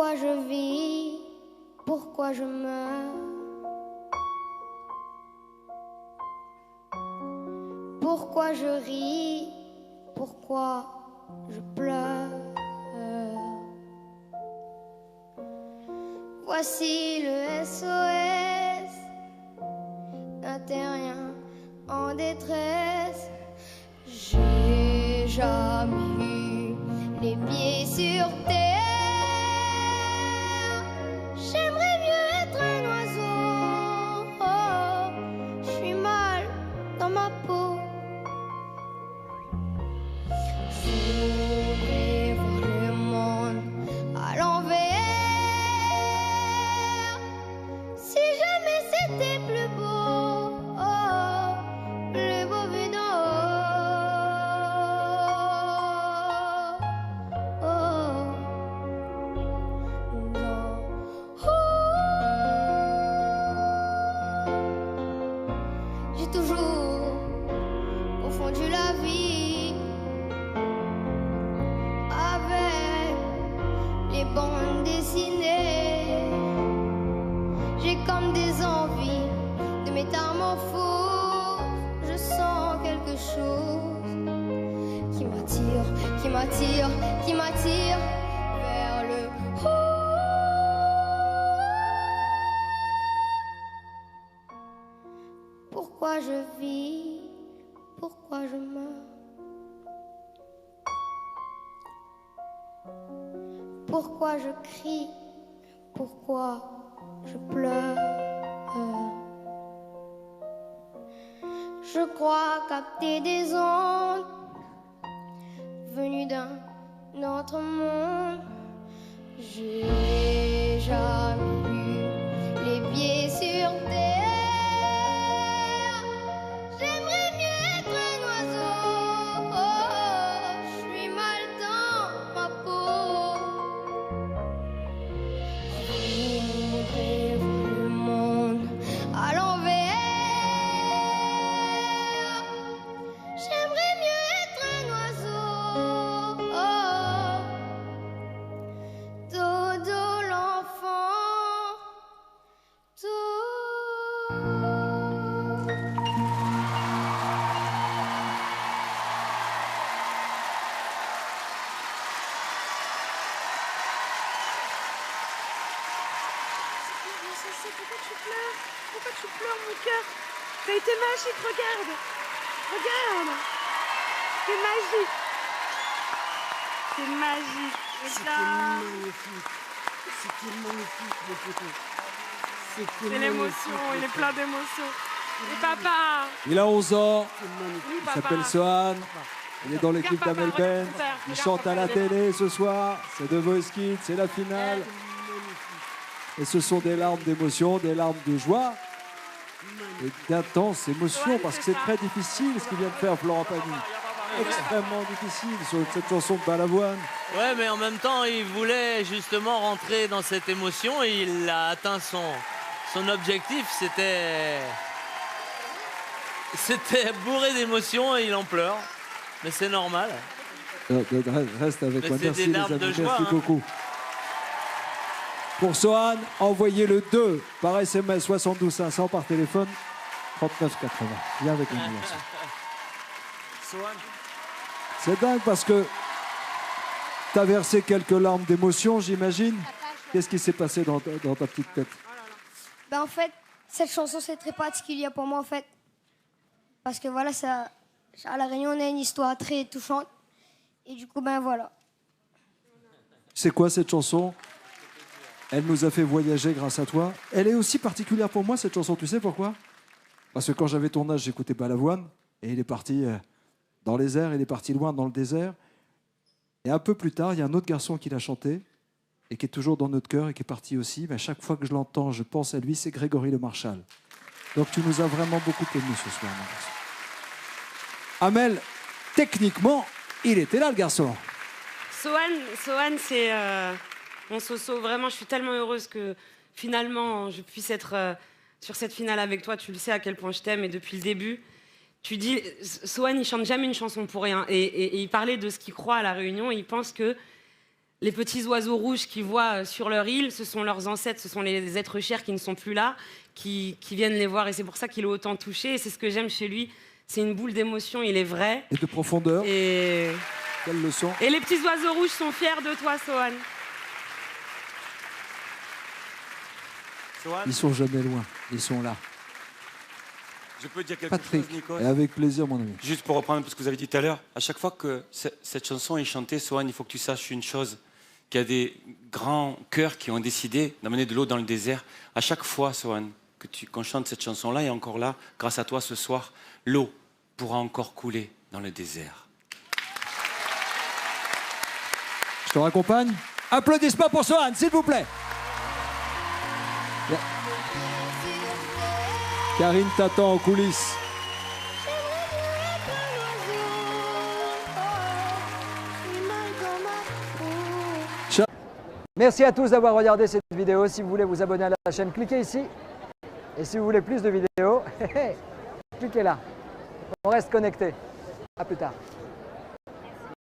Pourquoi je vis? Pourquoi je meurs? Pourquoi je ris? Pourquoi je pleure? Voici le SOS d'un terrien en détresse. J'ai jamais eu les pieds sur terre. J'aimerais mieux être un oiseau. Oh, je suis mal dans ma peau. Je voudrais voir le monde à l'envers. Si jamais c'était plus beau, oh, plus beau vu d'en haut. Oh, d'en haut. J'ai toujours confondu la vie avec les bandes dessinées. J'ai comme des envies de métamorphose. Je sens quelque chose qui m'attire, qui m'attire, qui m'attire vers le haut. Pourquoi je vis? Pourquoi je meurs? Pourquoi je crie? Pourquoi je pleure? Je crois capter des ondes venues d'un autre monde. J'ai jamais eu les pieds sur terre. J'aimerais mieux être un oiseau. Oh, je suis mal dans ma peau. Je voudrais voir le monde à l'envers. J'aimerais mieux être un oiseau. Oh, Dodo l'enfant. Pourquoi tu pleures? Pourquoi tu pleures, mon cœur? Ça a été magique, regarde. Regarde. C'est magique. C'est magique. Regarde. C'était magnifique, mon poteau. C'est l'émotion, il est plein d'émotions. Et papa. Il a 11 ans, Oui, il papa. s'appelle Sohan, il est dans l'équipe Regarde, d'Amel papa, Ben, regarde, papa. il Regarde, chante à papa, la il est télé ce soir, c'est The Voice Kids, c'est la finale. Et ce sont des larmes d'émotion, des larmes de joie et d'intense émotion parce que c'est très difficile ce qu'il vient de faire Florent Pagny. Extrêmement difficile sur cette chanson de Balavoine. Ouais, mais en même temps, il voulait justement rentrer dans cette émotion et il a atteint son objectif. C'était bourré d'émotions et il en pleure. Mais c'est normal. Reste avec Mais moi. c'est Merci des les larmes amis, de joie, merci hein. beaucoup. Pour Sohan, envoyez le 2 par SMS 72 500, par téléphone 39 80. Viens avec nous. C'est dingue parce que tu as versé quelques larmes d'émotion, j'imagine. Qu'est-ce qui s'est passé dans ta petite tête? Ben en fait, cette chanson c'est très particulier pour moi en fait. Parce que voilà, ça, à La Réunion on a une histoire très touchante. Et du coup ben voilà. C'est quoi cette chanson? Elle nous a fait voyager grâce à toi. Elle est aussi particulière pour moi cette chanson, tu sais pourquoi? Parce que quand j'avais ton âge, j'écoutais Balavoine. Et il est parti dans les airs, il est parti loin dans le désert. Et un peu plus tard, il y a un autre garçon qui l'a chanté et qui est toujours dans notre cœur et qui est parti aussi. Mais à chaque fois que je l'entends, je pense à lui, c'est Grégory Le Marchal. Donc tu nous as vraiment beaucoup émus ce soir, mon garçon. Amel, techniquement, il était là, le garçon. Sohan, c'est mon Soso. Vraiment, je suis tellement heureuse que finalement, je puisse être sur cette finale avec toi. Tu le sais à quel point je t'aime. Et depuis le début, tu dis, Sohan, il chante jamais une chanson pour rien. Et il parlait de ce qu'il croit à La Réunion. Et il pense que les petits oiseaux rouges qu'ils voient sur leur île, ce sont leurs ancêtres, ce sont les êtres chers qui ne sont plus là, qui viennent les voir. Et c'est pour ça qu'il est autant touché. Et c'est ce que j'aime chez lui. C'est une boule d'émotion, il est vrai. Et de profondeur. Et Quelle leçon. les petits oiseaux rouges sont fiers de toi, Sohan. Ils sont jamais loin, ils sont là. Je peux dire quelque Patrick, chose, Nico? et avec plaisir, mon ami. Juste pour reprendre ce que vous avez dit tout à l'heure, à chaque fois que cette chanson est chantée, Sohan, il faut que tu saches une chose, qu'il y a des grands cœurs qui ont décidé d'amener de l'eau dans le désert. À chaque fois, Sohan, qu'on chante cette chanson-là, et encore là, grâce à toi ce soir, l'eau pourra encore couler dans le désert. Je te raccompagne. Applaudissements pour Sohan, s'il vous plaît. Karine t'attend en coulisses. Merci à tous d'avoir regardé cette vidéo. Si vous voulez vous abonner à la chaîne, cliquez ici. Et si vous voulez plus de vidéos, cliquez là. On reste connecté. À plus tard.